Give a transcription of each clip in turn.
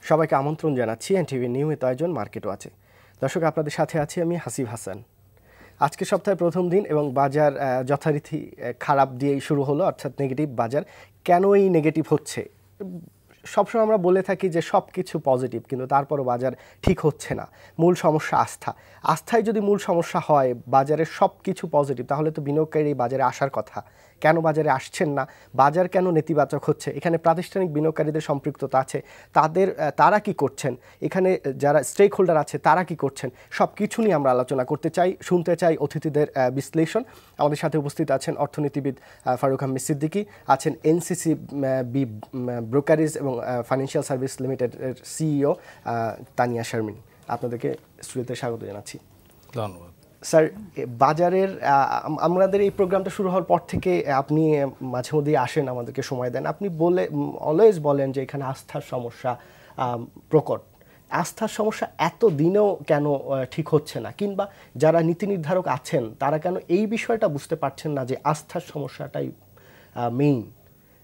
সবাইকে আমন্ত্রণ জানাচ্ছি এনটিভির নিয়মিত আয়োজন মার্কেট ওয়াচে। দর্শক, আপনাদের সাথে আছি আমি হাসিব হাসান। আজকে সপ্তাহের প্রথম দিন এবং বাজার যথারীতি খারাপ দিয়েই শুরু হলো, অর্থাৎ নেগেটিভ বাজার। কেন এই নেগেটিভ হচ্ছে? সবসময় আমরা বলে থাকি যে সব কিছু পজিটিভ, কিন্তু তারপরও বাজার ঠিক হচ্ছে না। মূল সমস্যা আস্থায় যদি মূল সমস্যা হয়, বাজারের সব কিছু পজিটিভ, তাহলে তো বিনিয়োগকারী এই বাজারে আসার কথা। কেন বাজারে আসছেন না? বাজার কেন নেতিবাচক হচ্ছে? এখানে প্রাতিষ্ঠানিক বিনিয়োগকারীদের সম্পৃক্ততা আছে, তারা কি করছেন, এখানে যারা স্টেক হোল্ডার আছে তারা কি করছেন, সব কিছু নিয়ে আমরা আলোচনা করতে চাই, শুনতে চাই অতিথিদের বিশ্লেষণ। আমাদের সাথে উপস্থিত আছেন অর্থনীতিবিদ ফারুক আহমেদ সিদ্দিকী, আছেন এনসিসি বি ব্রোকারেজ এবং ফাইন্যান্সিয়াল সার্ভিস লিমিটেডের সিইও তানিয়া শারমিন। আপনাদেরকে স্টুডিওতে স্বাগত জানাচ্ছি। ধন্যবাদ স্যার। বাজারের আমাদের এই প্রোগ্রামটা শুরু হওয়ার পর থেকে আপনি মাঝে মধ্যেই আসেন, আমাদেরকে সময় দেন। আপনি অলওয়েজ বলেন যে এখানে আস্থার সমস্যা প্রকট। আস্থার সমস্যা এত দিনেও কেন ঠিক হচ্ছে না, কিংবা যারা নীতি নির্ধারক আছেন তারা কেন এই বিষয়টা বুঝতে পারছেন না যে আস্থার সমস্যাটাই মেইন?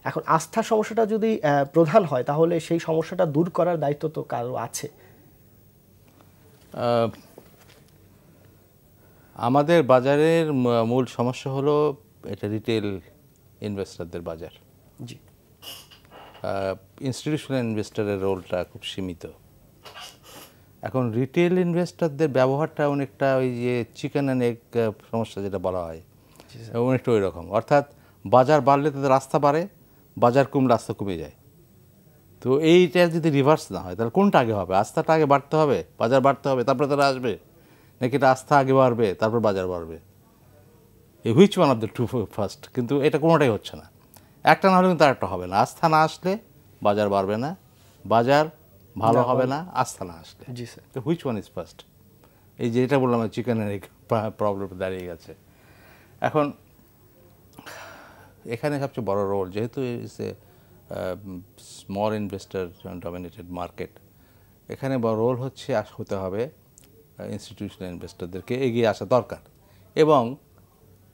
এখন আস্থার সমস্যাটা যদি প্রধান হয়, তাহলে সেই সমস্যাটা দূর করার দায়িত্ব তো কারো আছে। আমাদের বাজারের মূল সমস্যা হলো এটা রিটেল ইনভেস্টরদের বাজার। জি। ইনস্টিটিউশনাল ইনভেস্টরের রোলটা খুব সীমিত। এখন রিটেল ইনভেস্টরদের ব্যবহারটা অনেকটা ওই যে চিকেন অ্যান্ড এগ সমস্যা যেটা বলা হয়, অনেকটা ওই রকম। অর্থাৎ বাজার বাড়লে তাদের রাস্তা বাড়ে, বাজার কমলে রাস্তা কমে যায়। তো এইটা যদি রিভার্স না হয়, তাহলে কোনটা আগে হবে? আস্থাটা আগে বাড়তে হবে, বাজার বাড়তে হবে, তারপরে তারা আসবে, নাকি এটা আস্থা আগে বাড়বে তারপর বাজার বাড়বে? এই which one of the two first? কিন্তু এটা কোনোটাই হচ্ছে না। একটা না হলে কিন্তু আরেকটা হবে না। আস্থা না আসলে বাজার বাড়বে না, বাজার ভালো হবে না আস্থা না আসলে। জি স্যার। তো হুইচ ওয়ান ইজ ফার্স্ট? এই যে এটা বললাম, চিকেনের এই প্রবলেম দাঁড়িয়ে গেছে। এখন এখানে সবচেয়ে বড় রোল, যেহেতু is a small investor dominated market, এখানে বড় রোল হতে হবে ইনস্টিটিউশনাল ইনভেস্টরদেরকে এগিয়ে আসা দরকার। এবং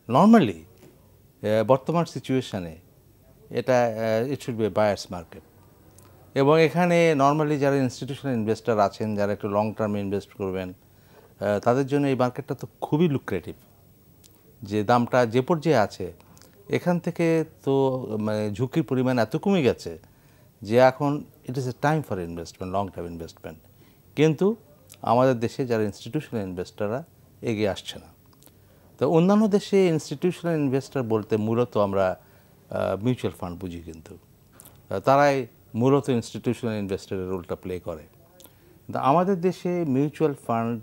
নর্মালি বর্তমান সিচুয়েশানে এটা it should be buyers market. এবং এখানে নর্মালি যারা ইনস্টিটিউশনাল ইনভেস্টর আছেন, যারা একটু লং টার্মে ইনভেস্ট করবেন, তাদের জন্য এই মার্কেটটা তো খুবই লুক্রেটিভ। যে দামটা যে পর্যায়ে আছে, এখান থেকে তো মানে ঝুঁকির পরিমাণ এত কমে গেছে যে এখন it is a time for investment, long term investment. কিন্তু আমাদের দেশে যারা ইনস্টিটিউশনাল ইনভেস্টররা এগিয়ে আসছে না। তো অন্যান্য দেশে ইনস্টিটিউশনাল ইনভেস্টর বলতে মূলত আমরা মিউচুয়াল ফান্ড বুঝি, কিন্তু তারাই মূলত ইনস্টিটিউশনাল ইনভেস্টরের রোলটা প্লে করে। কিন্তু আমাদের দেশে মিউচুয়াল ফান্ড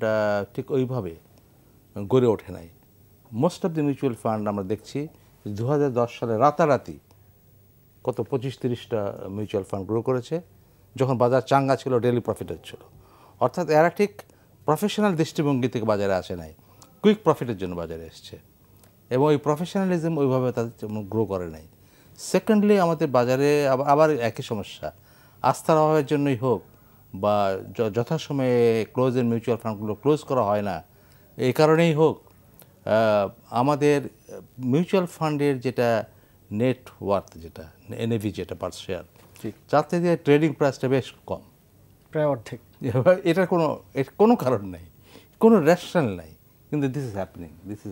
ঠিক ওইভাবে গড়ে ওঠে নাই। Most of the mutual fund আমরা দেখছি 2010 সালে রাতারাতি কত 25-30টা মিউচুয়াল ফান্ড গ্রো করেছে, যখন বাজার চাঙ্গা ছিল, ডেলি প্রফিটের ছিল। অর্থাৎ এরা ঠিক প্রফেশনাল দৃষ্টিভঙ্গি থেকে বাজারে আসে নাই, কুইক প্রফিটের জন্য বাজারে এসছে। এবং এই প্রফেশনালিজম ওইভাবে তাদের গ্রো করে নাই। সেকেন্ডলি, আমাদের বাজারে আবার একই সমস্যা, আস্থার অভাবের জন্যই হোক বা যথাসময়ে ক্লোজের মিউচুয়াল ফান্ডগুলো ক্লোজ করা হয় না, এই কারণেই হোক, আমাদের মিউচুয়াল ফান্ডের যেটা নেট ওয়ার্থ, যেটা এনএভি, যেটা পার শেয়ার, তার থেকে ট্রেডিং প্রাইসটা বেশ কম, প্রায় অর্ধেক। এটার কোনো কারণ নেই, কোনো রেশনাল নাই, কিন্তু দিস ইজ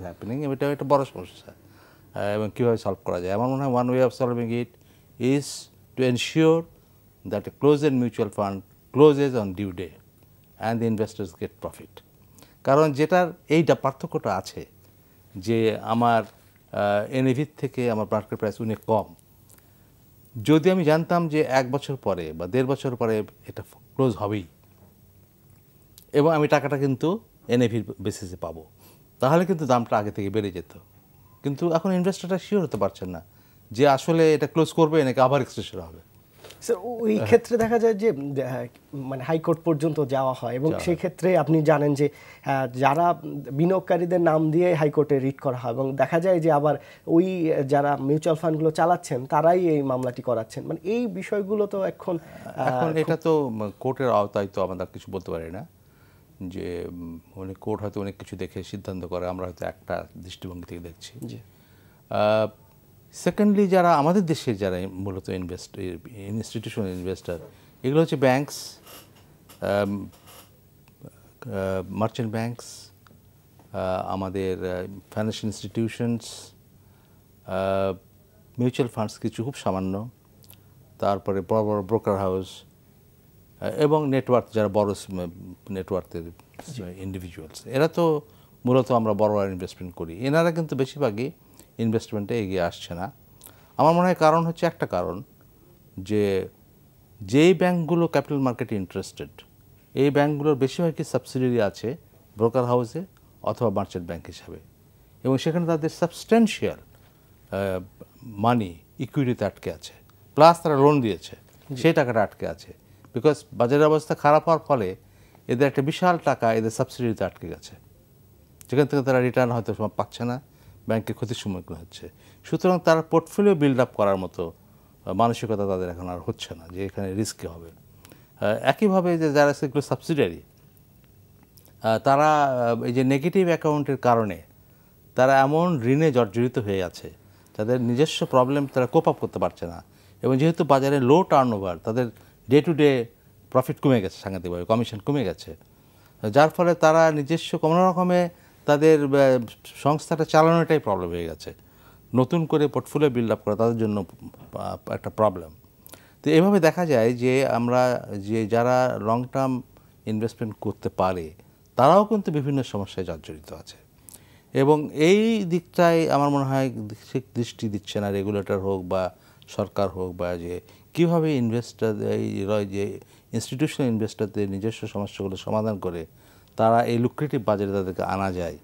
হ্যাপেনিং। এটা একটা বড় সমস্যা। এবং কীভাবে সলভ করা যায়? আমার মনে হয় one way of solving it is to ensure that a closed mutual fund closes on due day and the investors get profit. কারণ যেটার এইটা পার্থক্যটা আছে যে আমার এনএভির থেকে আমার মার্কেট প্রাইস অনেক কম। যদি আমি জানতাম যে 1 বছর পরে বা 1.5 বছর পরে এটা ক্লোজ হবেই এবং আমি টাকাটা কিন্তু এনএভির বেসিসে পাবো, তাহলে কিন্তু দামটা আগে থেকে বেড়ে যেত। কিন্তু এখন ইনভেস্টরটা শিওর হতে পারছেন না যে আসলে এটা ক্লোজ করবে নাকি আবার এক্সটেনশন হবে। স্যার, ওই ক্ষেত্রে দেখা যায় যে মানে হাইকোর্ট পর্যন্ত যাওয়া হয়, এবং সেই ক্ষেত্রে আপনি জানেন যে যারা বিনিয়োগকারীদের নাম দিয়ে হাইকোর্টে রিট করা হয়, এবং দেখা যায় যে আবার ওই যারা মিউচুয়াল ফান্ডগুলো চালাচ্ছেন তারাই এই মামলাটি করাচ্ছেন। মানে এই বিষয়গুলো তো এখন এটা তো কোর্টের আওতায়, তো আমরা কিছু বলতে পারি না। যে অনেক কোর্ট হয়তো অনেক কিছু দেখে সিদ্ধান্ত করে, আমরা হয়তো একটা দৃষ্টিভঙ্গি থেকে দেখছি। সেকেন্ডলি, যারা আমাদের দেশে যারা মূলত ইনস্টিটিউশনাল ইনভেস্টর, এগুলো হচ্ছে ব্যাংকস, মার্চেন্ট ব্যাংকস, আমাদের ফাইন্যান্সিয়াল ইনস্টিটিউশনস, মিউচুয়াল ফান্ডস কিছু খুব সামান্য, তারপরে বড় বড় ব্রোকার হাউস এবং নেটওয়ার্ক, যারা বড় নেটওয়ার্কের ইন্ডিভিজুয়ালস, এরা তো মূলত আমরা বড় ইনভেস্টমেন্ট করি। এনারা কিন্তু বেশিরভাগই ইনভেস্টমেন্টে এগিয়ে আসছে না। আমার মনে হয় কারণ হচ্ছে একটা কারণ, যে যেই ব্যাংকগুলো ক্যাপিটাল মার্কেটে ইন্টারেস্টেড, এই ব্যাংকগুলোর বেশিরভাগই সাবসিডিয়ারি আছে ব্রোকার হাউসে অথবা মার্চেন্ট ব্যাংক হিসাবে, এবং সেখানে তাদের সাবস্ট্যান্সিয়াল মানি ইকুইটিতে আটকে আছে, প্লাস তারা লোন দিয়েছে, সেই টাকাটা আটকে আছে। বিকজ বাজারের অবস্থা খারাপ হওয়ার ফলে এদের একটা বিশাল টাকা এদের সাবসিডিতে আটকে গেছে, যেখান থেকে তারা রিটার্ন হয়তো পাচ্ছে না, ব্যাংকের ক্ষতির সম্মুখীন হচ্ছে। সুতরাং তারা পোর্টফোলিও বিল্ড আপ করার মতো মানসিকতা তাদের এখন আর হচ্ছে না, যে এখানে রিস্কি হবে। একইভাবে যে যারা সেগুলো সাবসিডিয়ারি, তারা এই যে নেগেটিভ অ্যাকাউন্টের কারণে তারা এমন ঋণে জর্জরিত হয়ে আছে, তাদের নিজস্ব প্রবলেম তারা কোপ আপ করতে পারছে না, এবং যেহেতু বাজারে লো টার্ন ওভার, তাদের ডে টু ডে প্রফিট কমে গেছে, সাংঘাতিকভাবে কমিশন কমে গেছে, যার ফলে তারা নিজস্ব কোনো রকমে তাদের সংস্থাটা চালানোটাই প্রবলেম হয়ে গেছে। নতুন করে পোর্টফোলিও বিল্ড আপ করা তাদের জন্য একটা প্রবলেম। তো এভাবে দেখা যায় যে আমরা যারা লং টার্ম ইনভেস্টমেন্ট করতে পারে তারাও কিন্তু বিভিন্ন সমস্যায় জর্জরিত আছে, এবং এই দিকটায় আমার মনে হয় দৃষ্টি দিচ্ছে না রেগুলেটর হোক বা সরকার হোক, বা যে কীভাবে ইনভেস্টার যে ইনস্টিটিউশনাল ইনভেস্টারদের নিজস্ব সমস্যাগুলো সমাধান করে তারা এই লুক্রেটিভ বাজারে তাদেরকে আনা যায়।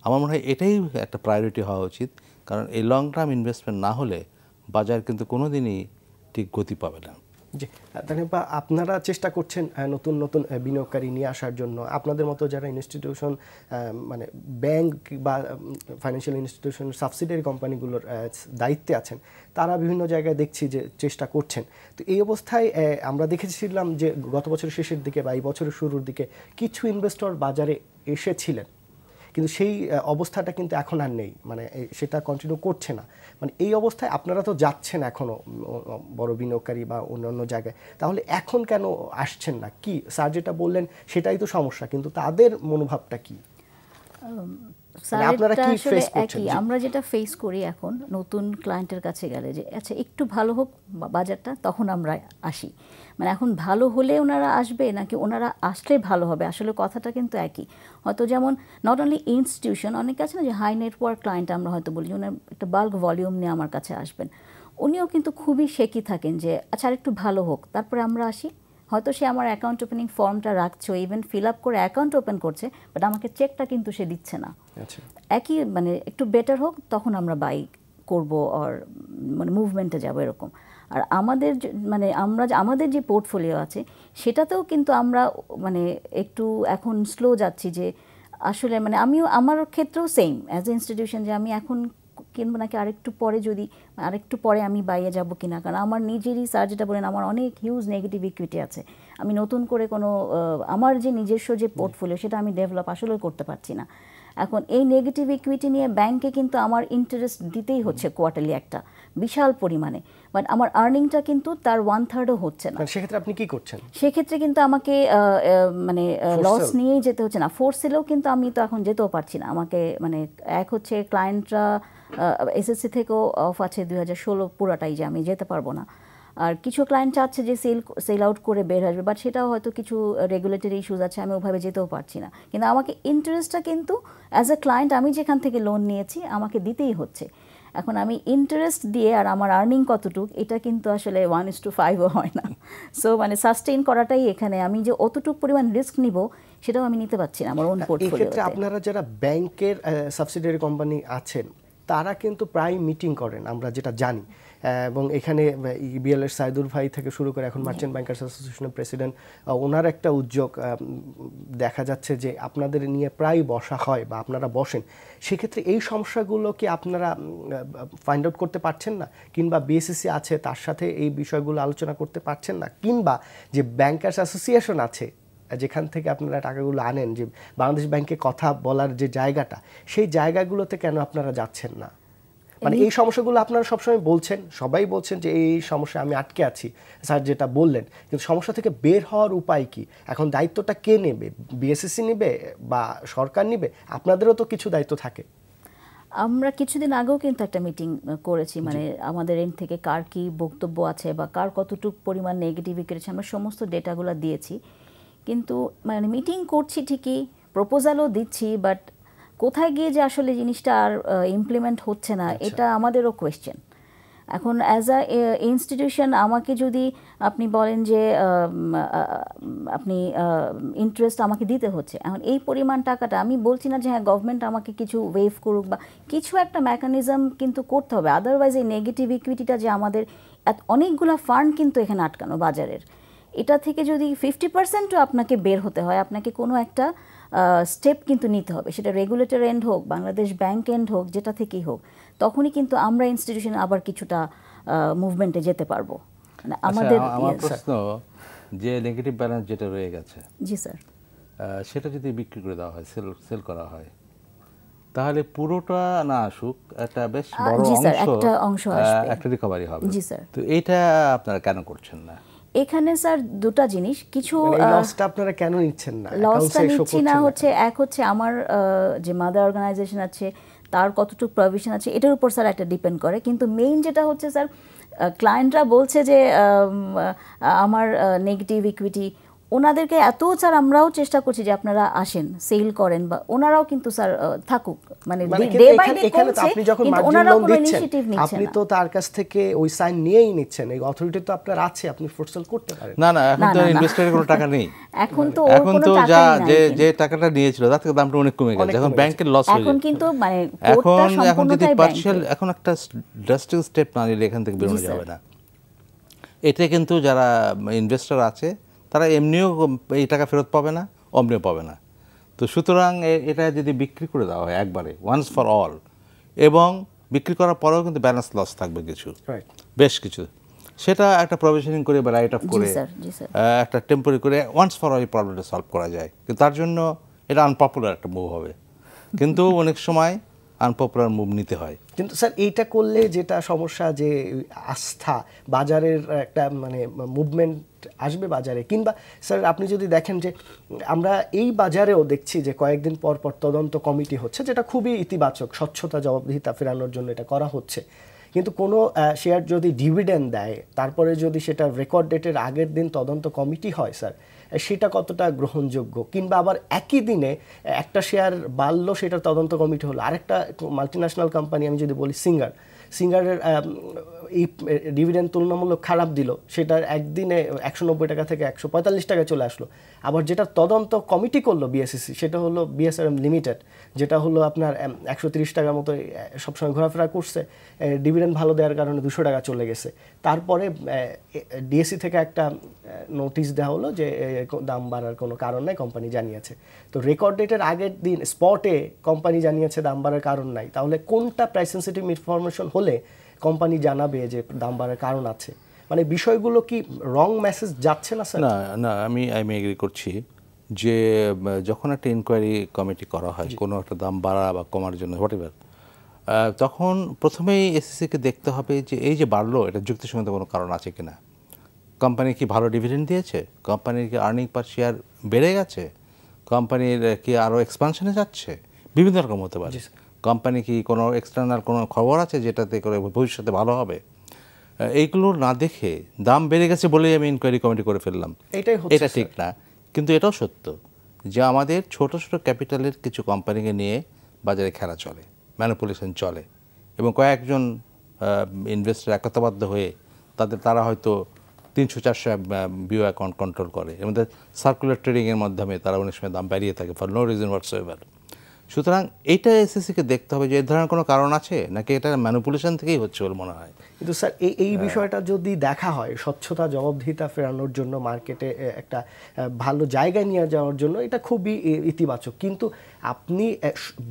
আমার মনে হয় এটাই একটা প্রায়োরিটি হওয়া উচিত, কারণ এই লং টার্ম ইনভেস্টমেন্ট না হলে বাজার কিন্তু কোনো দিনই ঠিক গতি পাবে না। জি, তানিপা, আপনারা চেষ্টা করছেন নতুন নতুন বিনিয়োগকারী নিয়ে আসার জন্য। আপনাদের মতো যারা ইনস্টিটিউশন, মানে ব্যাংক বা ফাইন্যান্সিয়াল ইনস্টিটিউশন সাবসিডিয়ারি কোম্পানিগুলোর দায়িত্বে আছেন, তারা বিভিন্ন জায়গায় দেখছি যে চেষ্টা করছেন। তো এই অবস্থায় আমরা দেখেছিলাম যে গত বছরের শেষের দিকে বা এই বছরের শুরুর দিকে কিছু ইনভেস্টর বাজারে এসেছিলেন, কিন্তু সেই অবস্থাটা কিন্তু এখন আর নেই, মানে সেটা কন্টিনিউ করছে না। মানে এই অবস্থায় আপনারা তো যাচ্ছেন এখনও বড় বিনিয়োগকারী বা অন্যান্য জায়গায়, তাহলে এখন কেন আসছেন না? কি স্যার যেটা বললেন সেটাই তো সমস্যা, কিন্তু তাদের মনোভাবটা কি? আপনারা কি ফেস করছেন? আমরা যেটা ফেস করি এখন নতুন ক্লায়েন্টের কাছে গেলে, যে আচ্ছা একটু ভালো হোক বাজারটা তখন আমরা আসি, মানে এখন ভালো হলে ওনারা আসবে নাকি ওনারা আসলে ভালো হবে, আসলে কথাটা কিন্তু একই। হয়তো যেমন নট অনলি ইনস্টিটিউশন, অনেকে আছে না যে হাই নেটওয়ার্ক ক্লায়েন্ট আমরা হয়তো বলি, ওনার একটা বাল্ক ভলিউম নিয়ে আমার কাছে আসবেন, উনিও কিন্তু খুবই শেকি থাকেন যে আচ্ছা আর একটু ভালো হোক তারপরে আমরা আসি। হয়তো সে আমার অ্যাকাউন্ট ওপেনিং ফর্মটা রাখছে, ইভেন ফিল আপ করে অ্যাকাউন্ট ওপেন করছে, বাট আমাকে চেকটা কিন্তু সে দিচ্ছে না। একই মানে একটু বেটার হোক তখন আমরা বাই করব, আর মানে মুভমেন্টে যাব এরকম। আর আমাদের মানে আমাদের যে পোর্টফোলিও আছে সেটাতেও কিন্তু আমরা মানে একটু এখন স্লো যাচ্ছি, যে আসলে মানে আমার ক্ষেত্রেও সেম অ্যাজ এ ইনস্টিটিউশন, যে আমি এখন কিনবো নাকি আরেকটু পরে, যদি আরেকটু পরে আমি বাইরে যাব কিনা, কারণ আমার নিজেরই স্যার যেটা বলেন আমার অনেক হিউজ নেগেটিভ ইকুইটি আছে, আমি নতুন করে কোনো আমার যে নিজস্ব যে পোর্টফোলিও সেটা আমি ডেভেলপ আসলে করতে পারছি না। এখন এই নেগেটিভ ইকুইটি নিয়ে ব্যাংকে কিন্তু আমার ইন্টারেস্ট দিতেই হচ্ছে কোয়ার্টারলি একটা বিশাল পরিমাণে, বাট আমার আর্নিংটা কিন্তু তার 1/3ও হচ্ছে না। সেক্ষেত্রে আপনি কি করছেন? সেক্ষেত্রে কিন্তু আমাকে মানে লস নিয়েই যেতে হচ্ছে, না ফোর্স সেলেও কিন্তু আমি তো এখন যেতেও পারছি না। আমাকে মানে এক হচ্ছে ক্লায়েন্টরা এসএসসি থেকেও অফ আছে 2016 পুরাটাই, যে আমি যেতে পারবো না। আর কিছু ক্লায়েন্ট চাচ্ছে যে সেল আউট করে বের আসবে, বাট সেটাও হয়তো কিছু রেগুলেটরি ইস্যুস আছে, আমি ওভাবে যেতেও পারছি না। কিন্তু আমাকে ইন্টারেস্টটা কিন্তু অ্যাজ এ ক্লায়েন্ট আমি যেখান থেকে লোন নিয়েছি আমাকে দিতেই হচ্ছে। এখন আমি ইন্টারেস্ট দিয়ে আর আমার আর্নিং কতটুক, এটা কিন্তু আসলে 1:5ও হয় না। সো মানে সাস্টেইন করাটাই এখানে, আমি যে অতটুক পরিমাণ রিস্ক নিব সেটাও আমি নিতে পারছি না আমার ওন পোর্টফোলিওতে। এক্ষেত্রে আপনারা যারা ব্যাংকের সাবসিডিয়ারি কোম্পানি আছেন তারা কিন্তু প্রায় মিটিং করেন আমরা যেটা জানি, এবং এখানে ইবিএল-এর সাইদুর ভাই থেকে শুরু করে এখন মার্চেন্ট ব্যাংকার্স অ্যাসোসিয়েশনের প্রেসিডেন্ট, ওনার একটা উদ্যোগ দেখা যাচ্ছে যে আপনাদের নিয়ে প্রায় বসা হয় বা আপনারা বসেন। সেক্ষেত্রে এই সমস্যাগুলো কি আপনারা ফাইন্ড আউট করতে পারছেন না, কিংবা বিএসসিসি আছে তার সাথে এই বিষয়গুলো আলোচনা করতে পারছেন না, কিংবা যে ব্যাংকার্স অ্যাসোসিয়েশন আছে যেখান থেকে আপনারা টাকাগুলো আনেন, যে বাংলাদেশ ব্যাংকে কথা বলার যে জায়গাটা, সেই জায়গাগুলোতে কেন আপনারা যাচ্ছেন না? মানে এই সমস্যাগুলো আপনারা সবসময় বলছেন, সবাই বলছেন যে এই সমস্যা আমি আটকে আছি, স্যার যেটা বললেন, কিন্তু সমস্যা থেকে বের হওয়ার উপায় কি? এখন দায়িত্বটা কে নেবে? বিএসসিসি নেবে বা সরকার নেবে? আপনাদেরও তো কিছু দায়িত্ব থাকে। আমরা কিছুদিন আগেও কিন্তু একটা মিটিং করেছি, মানে আমাদের এন্ড থেকে কার কি বক্তব্য আছে বা কার কতটুকু পরিমাণ নেগেটিভ করেছে আমরা সমস্ত ডেটাগুলো দিয়েছি। কিন্তু মানে মিটিং করছি ঠিকই, প্রপোজালও দিচ্ছি, বাট কোথায় গিয়ে যে আসলে জিনিসটা আর ইমপ্লিমেন্ট হচ্ছে না, এটা আমাদেরও কোয়েশ্চেন। এখন অ্যাজ আ ইনস্টিটিউশন আমাকে যদি আপনি বলেন যে আপনি ইন্টারেস্ট আমাকে দিতে হচ্ছে, এখন এই পরিমাণ টাকাটা আমি বলছি না যে হ্যাঁ গভর্নমেন্ট আমাকে কিছু ওয়েভ করুক, বা কিছু একটা মেকানিজম কিন্তু করতে হবে, আদারওয়াইজ এই নেগেটিভ ইকুইটিটা যে আমাদের অনেকগুলো ফান্ড কিন্তু এখানে আটকানো বাজারের, এটা থেকে যদি 50%ও আপনাকে বের হতে হয়, আপনাকে কোনো একটা স্টেপ কিন্তু নিতে হবে, সেটা রেগুলেটর এন্ড হোক, বাংলাদেশ ব্যাংক এন্ড হোক, যেটা থেকেই হোক, তখনই কিন্তু আমরা ইনস্টিটিউশন আবার কিছুটা মুভমেন্টে যেতে পারবো। মানে আমাদের আমার প্রশ্ন যে নেগেটিভ ব্যালেন্স যেটা রয়ে গেছে, জি স্যার, সেটা যদি বিক্রি করে দেওয়া হয়, সেল করা হয়, তাহলে পুরোটা না আসুক, একটা বেশ বড় জি স্যার, একটা অংশ আসবে, একটা রিকভারি হবে। জি স্যার। তো এইটা আপনারা কেন করছেন না? এখানে স্যার দুটো জিনিস, কিছু লসটা আপনারা কেন নিচ্ছেন না? লসটা নিচ্ছি না হচ্ছে, এক হচ্ছে আমার যে মাদার অর্গানাইজেশন আছে তার কতটুকু প্রভিশন আছে এটার উপর স্যার একটা ডিপেন্ড করে, কিন্তু মেইন যেটা হচ্ছে স্যার ক্লায়েন্টরা বলছে যে আমার নেগেটিভ ইকুইটি, ওনাদেরকে এত স্যার আমরাও চেষ্টা করছি যে আপনারা আসেন সেল করেন, বা ওনারাও কিন্তু স্যার থাকুক, মানে ডে বাই ডে কমছে, আপনি যখন কিন্তু মার্জিন ওনারাও লোন কোনো দিচ্ছেন, ইনিশিয়েটিভ নিচ্ছেন আপনি না। তো তার কাছ থেকে ওই সাইন নিয়েই নিচ্ছেন, এই অথরিটি তো আপনার আছে, আপনি ফোর্সেল করতে পারেন। না না, এখন তো ইনভেস্টরের কোনো টাকা নেই। এখন তো এখন তো যা যে টাকাটা নিয়েছিল তার থেকে দামটা অনেক কমে গেছে, এখন ব্যাংকের লস হয়ে এখন যায়। কিন্তু মানে এখন যদি পার্শিয়াল, এখন একটা ড্রাস্টিক স্টেপ না নিলে এখান থেকে বেরোনো যাবে না। এটা কিন্তু যারা ইনভেস্টর আছে তারা এমনিও এই টাকা ফেরত পাবে না, অমনিও পাবে না। তো সুতরাং এটা যদি বিক্রি করে দেওয়া হয় একবারে, ওয়ান্স ফর অল, এবং বিক্রি করার পরেও কিন্তু ব্যালেন্স লস থাকবে কিছু, বেশ কিছু, সেটা একটা প্রভিশনিং করে বা রাইট অফ করে একটা টেম্পোরারি করে ওয়ান্স ফর অল এই প্রবলেমটা সলভ করা যায়। কিন্তু তার জন্য এটা আনপপুলার একটা মুভ হবে, কিন্তু অনেক সময় আনপপুলার মুভ নিতে হয়। কিন্তু স্যার এইটা করলে যেটা সমস্যা, যে আস্থা, বাজারের একটা মানে মুভমেন্ট আসবে বাজারে, কিংবা স্যার আপনি যদি দেখেন যে আমরা এই বাজারেও দেখছি যে কয়েকদিন পর পর তদন্ত কমিটি হচ্ছে, যেটা খুবই ইতিবাচক, স্বচ্ছতা জবাবদিহিতা ফেরানোর জন্য এটা করা হচ্ছে। কিন্তু কোনো শেয়ার যদি ডিভিডেন্ড দেয়, তারপরে যদি সেটা রেকর্ড ডেটের আগের দিন তদন্ত কমিটি হয় স্যার, সেটা কতটা গ্রহণযোগ্য? কিংবা আবার একই দিনে একটা শেয়ার বাড়লো, সেটার তদন্ত কমিটি হলো, আরেকটা মাল্টিন্যাশনাল কোম্পানি আমি যদি বলি সিঙ্গারের এই ডিভিডেন্ড তুলনামূলক খারাপ দিল, সেটার একদিনে 190 টাকা থেকে 145 টাকায় চলে আসলো। আবার যেটা তদন্ত কমিটি করলো বিএসসিসি, সেটা হলো বিএসআরএম লিমিটেড, যেটা হলো আপনার 130 টাকার মতো সবসময় ঘোরাফেরা করছে, ডিভিডেন্ড ভালো দেওয়ার কারণে 200 টাকা চলে গেছে। তারপরে ডিএসসি থেকে একটা নোটিশ দেওয়া হলো যে দাম বাড়ার কোনো কারণ নাই, কোম্পানি জানিয়েছে। তো রেকর্ড ডেটের আগের দিন স্পটে কোম্পানি জানিয়েছে দাম বাড়ার কারণ নাই। তাহলে কোনটা প্রাইস সেনসিটিভ ইনফরমেশন হলে কোম্পানি জানাবে যে দাম বাড়ার কারণ আছে? মানে বিষয়গুলো কি রং মেসেজ যাচ্ছে না স্যার? না না, আমি এগ্রি করছি যে যখন একটা ইনকোয়ারি কমিটি করা হয় কোনো একটা দাম বাড়া বা কমার জন্য হোয়াটএভার, তখন প্রথমেই এসএসসিকে দেখতে হবে যে এই যে বাড়লো, এটা যুক্তিসঙ্গত কোনো কারণ আছে কিনা। কোম্পানি কি ভালো ডিভিডেন্ড দিয়েছে? কোম্পানির কি আর্নিং পার শেয়ার বেড়ে গেছে? কোম্পানির কি আরও এক্সপানশনে যাচ্ছে? বিভিন্ন রকম হতে পারে। কোম্পানি কি কোনো এক্সটার্নাল কোনো খবর আছে যেটাতে করে ভবিষ্যতে ভালো হবে? এইগুলো না দেখে দাম বেড়ে গেছে বলেই আমি ইনকোয়ারি কমিটি করে ফেললাম, এটা ঠিক না। কিন্তু এটাও সত্য যে আমাদের ছোট ছোট ক্যাপিটালের কিছু কোম্পানিকে নিয়ে বাজারে খেলা চলে, ম্যানিপুলেশন চলে, এবং কয়েকজন ইনভেস্টর একতাবদ্ধ হয়ে তারা হয়তো 300-400 বিও অ্যাকাউন্ট কন্ট্রোল করে, এর মধ্যে সার্কুলার ট্রেডিংয়ের মাধ্যমে তারা অনেক সময় দাম বাড়িয়ে থাকে ফর নো রিজন হোয়াটসএভার। সুতরাং এইটা এসএসসিকে দেখতে হবে যে এর ধরনের কোনো কারণ আছে নাকি এটা ম্যানিপুলেশন থেকেই হচ্ছে বলে মনে হয়। কিন্তু স্যার এই বিষয়টা যদি দেখা হয়, স্বচ্ছতা জবাবদিহিতা ফেরানোর জন্য, মার্কেটে একটা ভালো জায়গায় নিয়ে যাওয়ার জন্য এটা খুবই ইতিবাচক। কিন্তু আপনি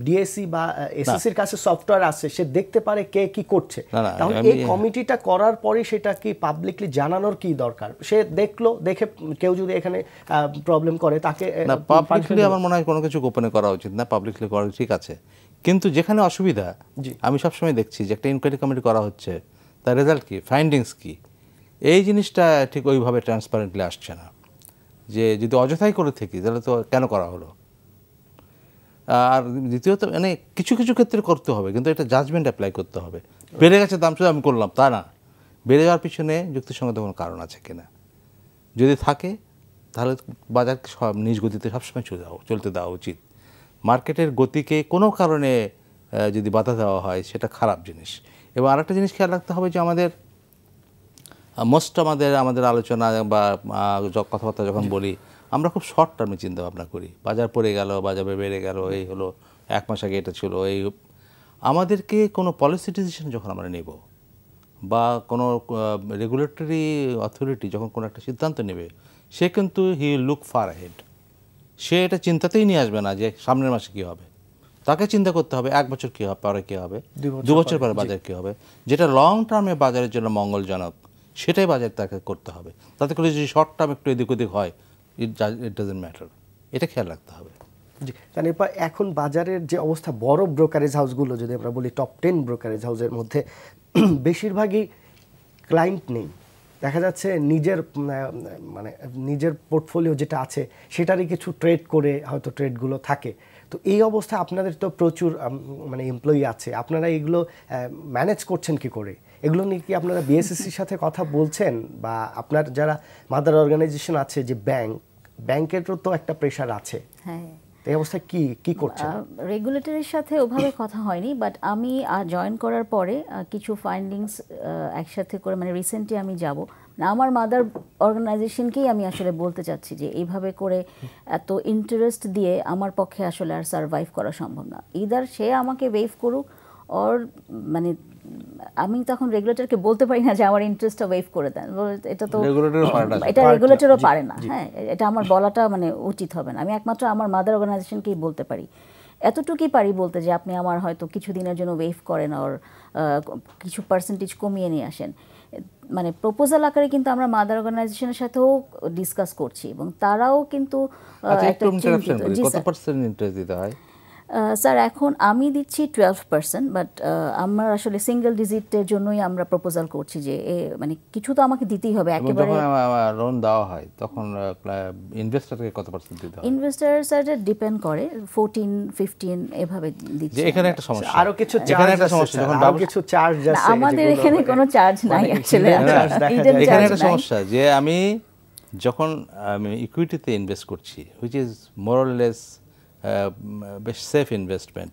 ডিএসসি বা এসএসসির কাছে সফটওয়্যার আছে, সে দেখতে পারে কে কি করছে, তাহলে এই কমিটিটা করার পরে সেটা কি পাবলিকলি জানানোর কি দরকার? সে দেখলো, দেখে কেউ যদি এখানে প্রবলেম করে তাকে না, পাবলিকলি আমার মনে হয় কোনো কিছু গোপনে করা উচিত না, পাবলিকলি করা ঠিক আছে। কিন্তু যেখানে অসুবিধা, আমি সবসময় দেখছি যে একটা ইনকোয়ারি কমিটি করা হচ্ছে, তার রেজাল্ট কি, ফাইন্ডিংস কি, এই জিনিসটা ঠিক ওইভাবে ট্রান্সপারেন্টলি আসছে না। যে যদি অযথাই করে থাকি তাহলে তো কেন করা হলো। আর দ্বিতীয়ত মানে কিছু কিছু ক্ষেত্রে করতে হবে, কিন্তু এটা জাজমেন্ট অ্যাপ্লাই করতে হবে। বেড়ে গেছে দাম শুধু আমি করলাম তা না, বেড়ে যাওয়ার পিছনে যুক্তিসঙ্গত কোনো কারণ আছে কিনা, যদি থাকে তাহলে বাজারকে সব নিজ গতিতে সবসময় চলতে দেওয়া উচিত। মার্কেটের গতিকে কোনো কারণে যদি বাধা দেওয়া হয় সেটা খারাপ জিনিস। এবং আরেকটা জিনিস খেয়াল রাখতে হবে যে আমাদের আমাদের আলোচনা বা কথাবার্তা যখন বলি, আমরা খুব শর্ট টার্মে চিন্তা ভাবনা করি। বাজার পড়ে গেল, বাজার বেড়ে গেল, এই হলো, 1 মাস আগে এটা ছিল, এই। আমাদেরকে কোনো পলিসি ডিসিশন যখন আমরা নেব বা কোনো রেগুলেটরি অথরিটি যখন কোনো একটা সিদ্ধান্ত নেবে, সে কিন্তু হি লুক ফার হেড। সে এটা চিন্তাতেই নিয়ে আসবে না যে সামনের মাসে কী হবে। তাকে চিন্তা করতে হবে 1 বছর কী হবে, পরে কী হবে, 2 বছর পরে বাজার কী হবে, যেটা লং টার্মে বাজারের জন্য মঙ্গলজনক সেটাই বাজার তাকে করতে হবে। তাতে করে যদি শর্ট টার্ম একটু এদিক ওদিক হয়, ইট ডাজন্ট ম্যাটার। এটা খেয়াল রাখতে হবে। জি, তাহলে এখন বাজারের যে অবস্থা, বড় ব্রোকারেজ হাউসগুলো যদি আমরা বলি, টপ 10 ব্রোকারেজ হাউসের মধ্যে বেশিরভাগই ক্লায়েন্ট নেই। দেখা যাচ্ছে নিজের পোর্টফোলিও যেটা আছে সেটারই কিছু ট্রেড করে হয়তো ট্রেডগুলো থাকে। তো এই অবস্থায় আপনাদের তো প্রচুর এমপ্লয়ি আছে, আপনারা এগুলো ম্যানেজ করছেন কি করে? এগুলো নিয়ে কি আপনারা বিএসএসসির সাথে কথা বলছেন? বা আপনার যারা মাদার অর্গানাইজেশন আছে, যে ব্যাংকেরও তো একটা প্রেশার আছে, হ্যাঁ, এই অবস্থায় কি করছেন? রেগুলেটরের সাথে ওভাবে কথা হয়নি, বাট আমি জয়েন করার পরে কিছু ফাইন্ডিংস একসাথে করে, রিসেন্টলি আমি যাব, আমার মাদার অর্গানাইজেশনকেই আমি আসলে বলতে চাচ্ছি যে এইভাবে করে এত ইন্টারেস্ট দিয়ে আমার পক্ষে আসলে আর সারভাইভ করা সম্ভব না। ইদার সে আমাকে ওয়েভ করুক, ওর আমি তখন রেগুলেটরকে বলতে পারি না যে আমার ইন্টারেস্টটা ওয়েভ করে দেন, এটা তো এটা রেগুলেটরও পারে না। হ্যাঁ, এটা আমার বলাটা উচিত হবে না। আমি একমাত্র আমার মাদার অর্গানাইজেশনকেই বলতে পারি, এতটুকুই পারি বলতে যে আপনি আমার হয়তো কিছুদিনের জন্য ওয়েভ করেন, আর কিছু পার্সেন্টেজ কমিয়ে নিয়ে আসেন। প্রপোজাল আকারে কিন্তু আমরা মাদার অর্গানাইজেশনের সাথেও ডিসকাস করছি এবং তারাও কিন্তু কত পার্সেন্ট ইন্টারেস্ট দিতে হয়? স্যার এখন আমি দিচ্ছি 12%, বাট আমার আসলে সিঙ্গেল ডিজিটের জন্যই আমরা প্রপোজাল করছি যে কিছু তো আমাকে দিতেই হবে। একেবারে লোন দেওয়া হয় তখন ইনভেস্টরকে কত পার্সেন্ট দিতে হয়? ইনভেস্টর স্যার ডিপেন্ড করে, 14-15 এভাবে দিচ্ছে। এখানে একটা সমস্যা, আরো কিছু চার্জ আছে, যখন কিছু চার্জ আছে, আমাদের এখানে কোনো চার্জ নাই আসলে। এখানে একটা সমস্যা যে আমি যখন ইকুইটিতে ইনভেস্ট করছি, which is more or less বেশ সেফ ইনভেস্টমেন্ট,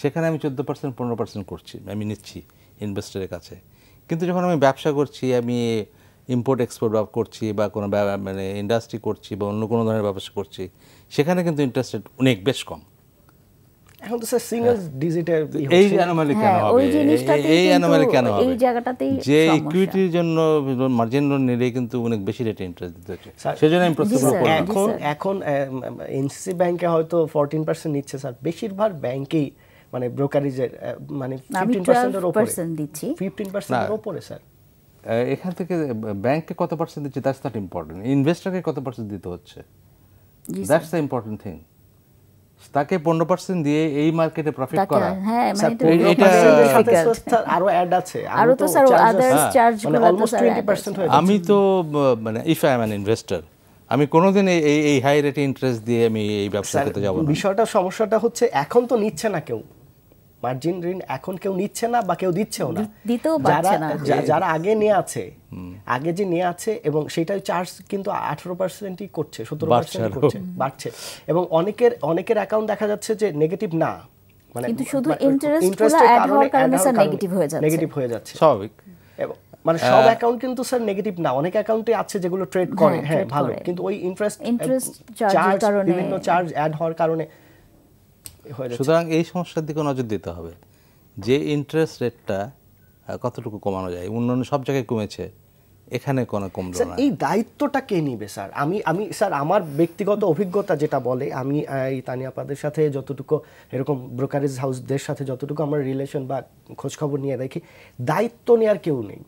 সেখানে আমি 14% 15% করছি, আমি নিচ্ছি ইনভেস্টরের কাছে। কিন্তু যখন আমি ব্যবসা করছি, আমি ইম্পোর্ট এক্সপোর্ট করছি বা কোনো ইন্ডাস্ট্রি করছি বা অন্য কোনো ধরনের ব্যবসা করছি, সেখানে কিন্তু ইন্টারেস্ট রেট অনেক বেশ কম। এখন তো স্যার সিঙ্গেল ডিজিটের এই অ্যানোমালি কেন হবে? এই অ্যানোমালি কেন হবে? যে ইকুইটির জন্য মার্জিন লোন নিলে কিন্তু অনেক বেশি রেটে ইন্টারেস্ট দিতে হচ্ছে, সেজন্য আমি প্রস্তুত করলাম। এখন এনসিসি ব্যাংকে হয়তো 14% নিচ্ছে স্যার, বেশিরভাগ ব্যাংকেই ব্রোকারেজের 15% এর উপরে দিচ্ছি, 15% এর উপরে স্যার। এখান থেকে ব্যাংকে কত পার্সেন্ট দিচ্ছে দ্যাটস নট ইম্পর্টেন্ট, ইনভেস্টরকে কত পার্সেন্ট দিতে হচ্ছে দ্যাটস দ্য ইম্পর্টেন্ট থিং। তাকে 15% দিয়ে এই মার্কেটে প্রফিট করা, হ্যাঁ আরো অ্যাড আছে, আরো তো স্যার আদার্স চার্জগুলো অলমোস্ট 20% হয়ে যাচ্ছে। আমি তো if I am an investor, আমি কোনোদিন এই হাই রেটে ইন্টারেস্ট দিয়ে আমি এই ব্যবসা করতে যাব না। সমস্যাটা হচ্ছে এখন তো নিচ্ছে না কেউ মার্জিন ঋণ, এখন কেউ নিচ্ছে না বা কেউ দিচ্ছেও না, যারা আগে নিয়ে আছে এবং সেটাই চার্জ কিন্তু 18%ই করছে, 17% করছে, বাড়ছে। এবং অনেকের অ্যাকাউন্ট দেখা যাচ্ছে যে নেগেটিভ না, কিন্তু শুধু ইন্টারেস্টগুলো অ্যাড হওয়ার কারণে স্যার নেগেটিভ হয়ে যাচ্ছে স্বাভাবিক। এবং সব অ্যাকাউন্ট কিন্তু স্যার নেগেটিভ না, অনেক অ্যাকাউন্টে আছে যেগুলো ট্রেড করে, হ্যাঁ ভালো, কিন্তু ওই ইন্টারেস্ট চার্জ, বিভিন্ন চার্জ অ্যাড হওয়ার কারণে। সুতরাং এই সমস্যার দিকে নজর দিতে হবে যে ইন্টারেস্ট রেটটা কতটুকু কমানো যায়। অন্যান্য সব জায়গায় কমেছে, এখানে কোনো কমলো না। এই দায়িত্বটা কে নিবে স্যার? আমি স্যার আমার ব্যক্তিগত অভিজ্ঞতা যেটা বলে, আমি এই তানিয়া আপাদের সাথে যতটুকু এরকম ব্রোকারেজ হাউসদের সাথে যতটুকু আমার রিলেশন বা খোঁজখবর নিয়ে দেখি, দায়িত্ব নেওয়ার কেউ নেই।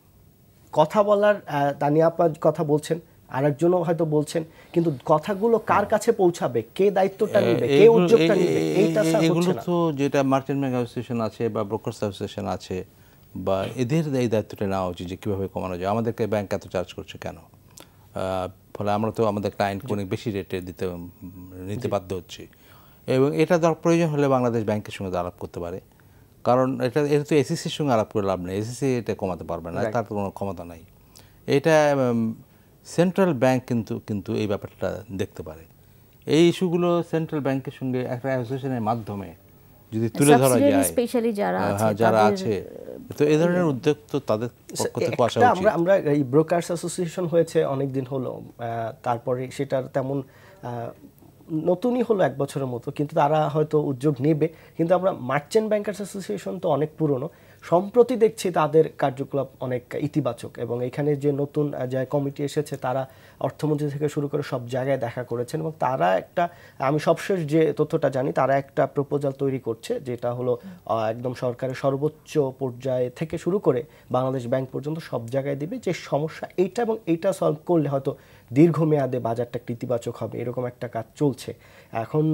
কথা বলার, তানিয়া আপা কথা বলছেন, আরেকজনও হয়তো বলছেন, কিন্তু কথাগুলো কার কাছে পৌঁছাবে, কে দায়িত্বটা নেবে, কে উদ্যোগটা নেবে, এইটা স্যার এগুলো হচ্ছে না। তো যেটা মার্চেন্ট ব্যাংক অ্যাসোসিয়েশন আছে বা ব্রোকার্স অ্যাসোসিয়েশন আছে, বা এদের এই দায়িত্বটা নেওয়া উচিত যে কীভাবে কমানো যায়। আমাদেরকে ব্যাংক এত চার্জ করছে কেন, ফলে আমরা তো আমাদের ক্লায়েন্টকে অনেক বেশি রেটে নিতে বাধ্য হচ্ছি। এবং এটা প্রয়োজন হলে বাংলাদেশ ব্যাংকের সঙ্গে আলাপ করতে পারে, কারণ এটা তো এসিসির সঙ্গে আলাপ করে লাভ নেই, এসিসি এটা কমাতে পারবে না, তার কোনো ক্ষমতা নাই। এটা সেন্ট্রাল ব্যাংক কিন্তু এই ব্যাপারটা দেখতে পারে। এই ইস্যুগুলো সেন্ট্রাল ব্যাংকের সঙ্গে একটা অ্যাসোসিয়েশনের মাধ্যমে যদি তুলে ধরা যায়, স্পেশালি যারা আছে, তো এই ধরনের উদ্যোগ তো তাদের পক্ষ থেকে আসা উচিত। আমরা এই ব্রোকার্স অ্যাসোসিয়েশন হয়েছে অনেক দিন হলো, তারপরে সেটার তেমন নতুনই হলো 1 বছরের মতো, কিন্তু তারা হয়তো উদ্যোগ নেবে। কিন্তু আমরা মার্চেন্ট ব্যাংকার্স অ্যাসোসিয়েশন তো অনেক পুরনো, সম্প্রতি দেখছি তাদের কার্যকলাপ অনেক ইতিবাচক, এবং এখানে যে নতুন যে কমিটি এসেছে তারা অর্থমন্ত্রী থেকে শুরু করে সব জায়গায় দেখা করেছেন, এবং তারা একটা, আমি সবশেষ যে তথ্যটা জানি, তারা একটা প্রপোজাল তৈরি করছে, যেটা হলো একদম সরকারের সর্বোচ্চ পর্যায়ে থেকে শুরু করে বাংলাদেশ ব্যাংক পর্যন্ত সব জায়গায় দিবে, যে সমস্যা এইটা, এবং এইটা সলভ করলে হয়তো দীর্ঘমেয়াদে বাজারটা ইতিবাচক হবে, এরকম একটা কাজ চলছে এখন।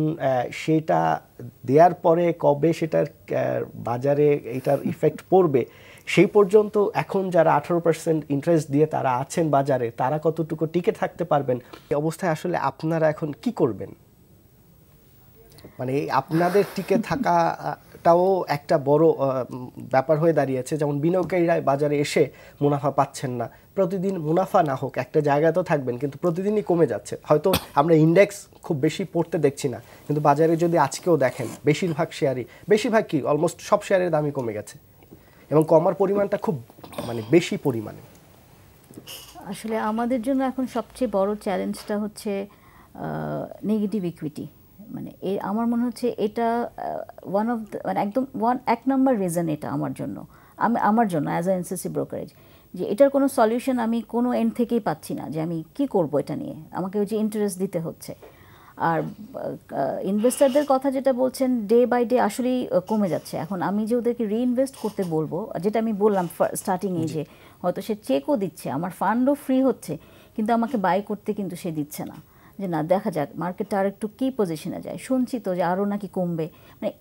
সেটা দেওয়ার পরে কবে সেটার বাজারে এটার ইফেক্ট পড়বে, সেই পর্যন্ত এখন যারা 18% ইন্টারেস্ট দিয়ে তারা আছেন বাজারে, তারা কতটুকু টিকে থাকতে পারবেন, এই অবস্থায় আসলে আপনারা এখন কি করবেন? মানে আপনাদের টিকে থাকাটাও একটা বড় ব্যাপার হয়ে দাঁড়িয়েছে। যেমন বিনিয়োগকারীরা বাজারে এসে মুনাফা পাচ্ছেন না, প্রতিদিন মুনাফা না হোক একটা জায়গায় তো থাকবেন, কিন্তু প্রতিদিনই কমে যাচ্ছে। হয়তো আমরা ইন্ডেক্স খুব বেশি পড়তে দেখছি না, কিন্তু বাজারে যদি আজকেও দেখেন বেশিরভাগ শেয়ারই, বেশিরভাগ কি অলমোস্ট সব শেয়ারের দামই কমে গেছে, এবং কমার পরিমাণটা খুব বেশি পরিমাণে। আসলে আমাদের জন্য এখন সবচেয়ে বড় চ্যালেঞ্জটা হচ্ছে নেগেটিভ ইকুইটি। আমার মনে হচ্ছে এটা ওয়ান অফ একদম এক নম্বর রিজন এটা আমার জন্য অ্যাজ আ এনসিসি ব্রোকারেজ, যে এটার কোনো সলিউশন আমি কোনো এন্ড থেকেই পাচ্ছি না, যে আমি কি করব এটা নিয়ে, আমাকে ওই যে ইন্টারেস্ট দিতে হচ্ছে। আর ইনভেস্টারদের কথা যেটা বলছেন, ডে বাই ডে আসলেই কমে যাচ্ছে। এখন আমি যে ওদেরকে রিইনভেস্ট করতে বলবো, যেটা আমি বললাম স্টার্টিংয়ে, যে হয়তো সে চেকও দিচ্ছে, আমার ফান্ডও ফ্রি হচ্ছে, কিন্তু আমাকে বাই করতে কিন্তু সে দিচ্ছে না, যে না দেখা যাক মার্কেটটা আর একটু কী পজিশনে যায়, শুনছি তো যে আরও নাকি কমবে।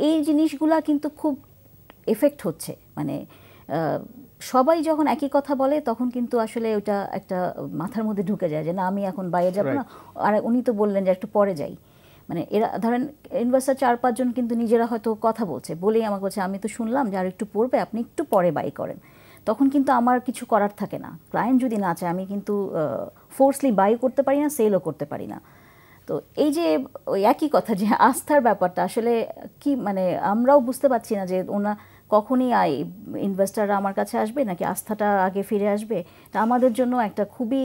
এই জিনিসগুলা কিন্তু খুব এফেক্ট হচ্ছে। সবাই যখন একই কথা বলে তখন কিন্তু আসলে ওটা একটা মাথার মধ্যে ঢুকে যায়, যে না আমি এখন বাইরে যাব না, আর উনি তো বললেন যে একটু পরে যাই। এরা ধরেন ইনভেস্টার 4-5 জন কিন্তু নিজেরা হয়তো কথা বলেই আমাকে বলছে, আমি তো শুনলাম যে আর একটু পড়বে, আপনি একটু পরে বাই করেন। তখন কিন্তু আমার কিছু করার থাকে না, ক্লায়েন্ট যদি না চায় আমি কিন্তু ফোর্সলি বাই করতে পারি না, সেলও করতে পারি না। তো এই যে ওই একই কথা, যে আস্থার ব্যাপারটা আসলে কি, আমরাও বুঝতে পারছি না যে কখনই ইনভেস্টাররা আমার কাছে আসবে, নাকি আস্থাটা আগে ফিরে আসবে। তা আমাদের জন্য একটা খুবই